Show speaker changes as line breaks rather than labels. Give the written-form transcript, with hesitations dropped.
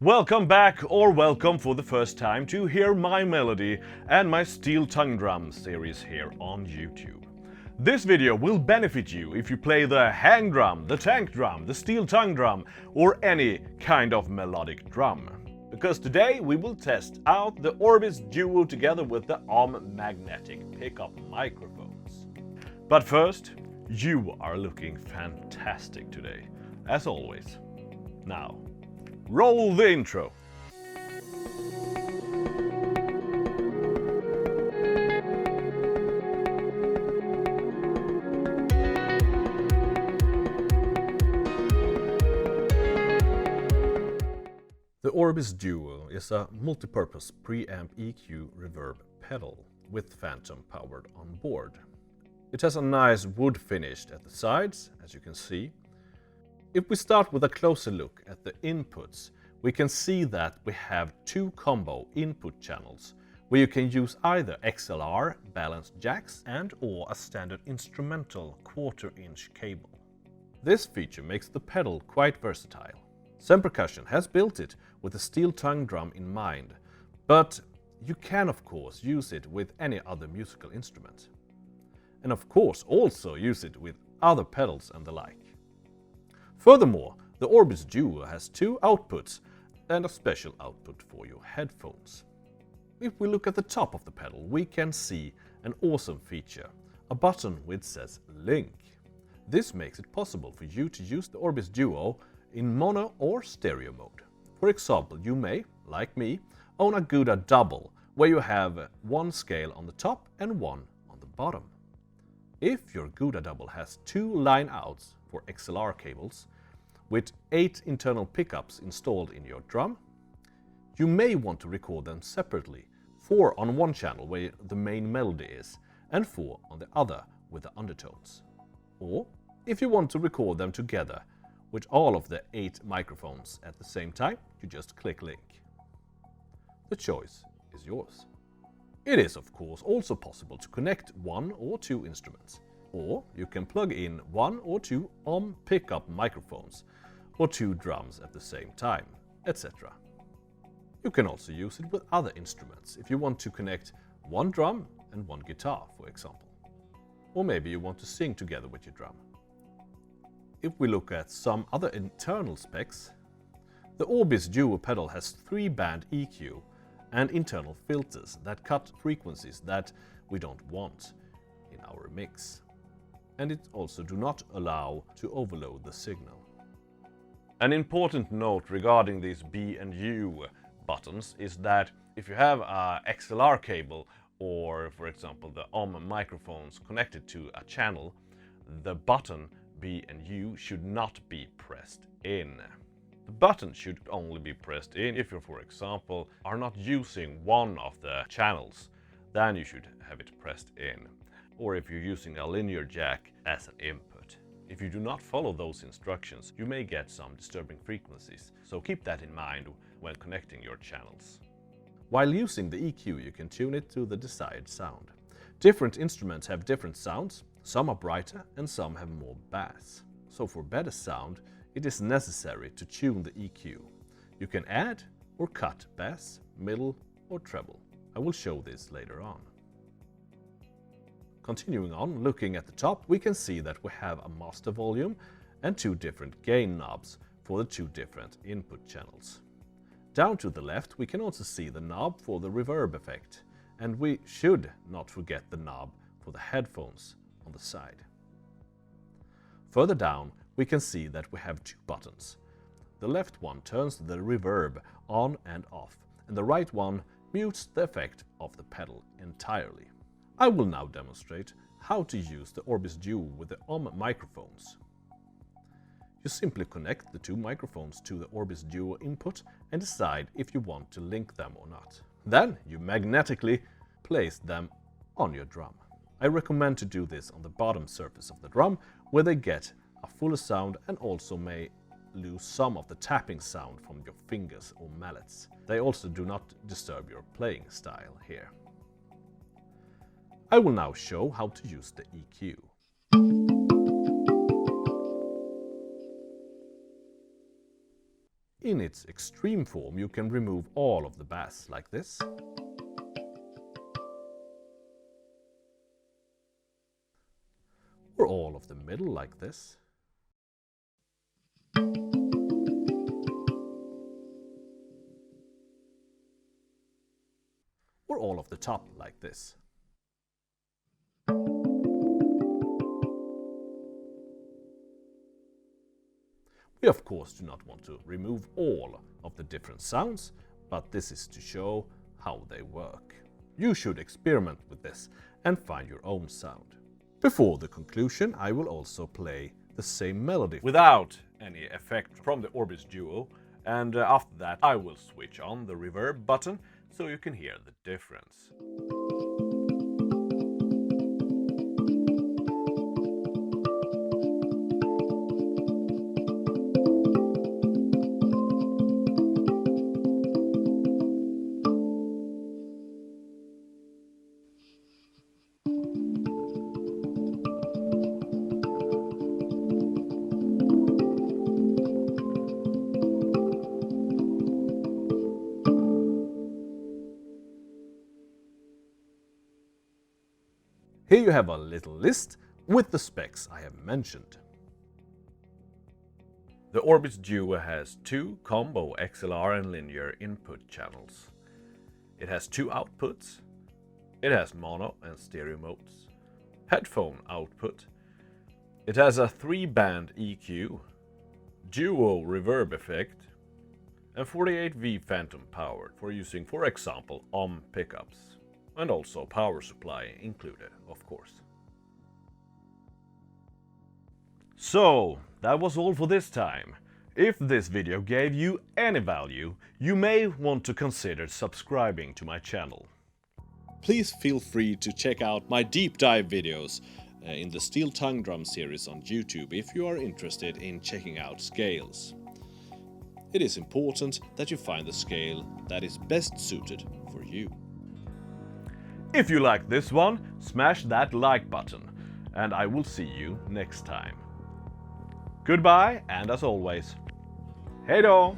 Welcome back, or welcome for the first time to hear my melody and my Steel Tongue Drum Series here on YouTube. This video will benefit you if you play the hang drum, the tank drum, the steel tongue drum, or any kind of melodic drum. Because today we will test out the ORBIS Duo together with the magnetic pickup microphones. But first, you are looking fantastic today, as always. Now, roll the intro. The ORBIS Duo is a multi-purpose preamp EQ reverb pedal with phantom powered on board. It has a nice wood finish at the sides, as you can see. If we start with a closer look at the inputs, we can see that we have two combo input channels where you can use either XLR balanced jacks and or a standard instrumental 1/4 inch cable. This feature makes the pedal quite versatile. Zen Percussion has built it with a steel tongue drum in mind, but you can of course use it with any other musical instrument. And of course also use it with other pedals and the like. Furthermore, the ORBIS Duo has two outputs and a special output for your headphones. If we look at the top of the pedal, we can see an awesome feature, a button which says Link. This makes it possible for you to use the ORBIS Duo in mono or stereo mode. For example, you may, like me, own a Gouda double where you have one scale on the top and one on the bottom. If your Gouda double has two line outs for XLR cables with 8 internal pickups installed in your drum, you may want to record them separately, 4 on one channel where the main melody is and 4 on the other with the undertones. Or if you want to record them together with all of the 8 microphones at the same time, you just click Link. The choice is yours. It is of course also possible to connect 1 or 2 instruments, or you can plug in 1 or 2 pickup microphones or 2 drums at the same time, etc. You can also use it with other instruments if you want to connect 1 drum and 1 guitar, for example. Or maybe you want to sing together with your drum. If we look at some other internal specs, the ORBIS Duo pedal has 3-band EQ and internal filters that cut frequencies that we don't want in our mix. And it also do not allow to overload the signal. An important note regarding these B and U buttons is that if you have a XLR cable or, for example, the microphones connected to a channel, the button B and U should not be pressed in. The button should only be pressed in if you, for example, are not using one of the channels, then you should have it pressed in. Or if you're using a linear jack as an input. If you do not follow those instructions, you may get some disturbing frequencies, so keep that in mind when connecting your channels. While using the EQ, you can tune it to the desired sound. Different instruments have different sounds, some are brighter and some have more bass. So for better sound, it is necessary to tune the EQ. You can add or cut bass, middle or treble. I will show this later on. Continuing on, looking at the top, we can see that we have a master volume and 2 different gain knobs for the 2 different input channels. Down to the left, we can also see the knob for the reverb effect, and we should not forget the knob for the headphones on the side. Further down, we can see that we have 2 buttons. The left one turns the reverb on and off, and the right one mutes the effect of the pedal entirely. I will now demonstrate how to use the ORBIS Duo with the microphones. You simply connect the 2 microphones to the ORBIS Duo input and decide if you want to link them or not. Then you magnetically place them on your drum. I recommend to do this on the bottom surface of the drum where they get a fuller sound and also may lose some of the tapping sound from your fingers or mallets. They also do not disturb your playing style here. I will now show how to use the EQ. In its extreme form, you can remove all of the bass like this. Or all of the middle like this. Or all of the top like this. We of course do not want to remove all of the different sounds, but this is to show how they work. You should experiment with this and find your own sound. Before the conclusion, I will also play the same melody without any effect from the ORBIS Duo, and after that I will switch on the reverb button so you can hear the difference. Here you have a little list with the specs I have mentioned. The ORBIS Duo has 2 combo XLR and linear input channels. It has 2 outputs. It has mono and stereo modes. Headphone output. It has a 3-band EQ, duo reverb effect, and 48V phantom power for using, for example, pickups. And also power supply included, of course. So, that was all for this time. If this video gave you any value, you may want to consider subscribing to my channel. Please feel free to check out my deep dive videos in the Steel Tonge Drum Series on YouTube if you are interested in checking out scales. It is important that you find the scale that is best suited for you. If you like this one, smash that like button, and I will see you next time. Goodbye, and as always, hej då!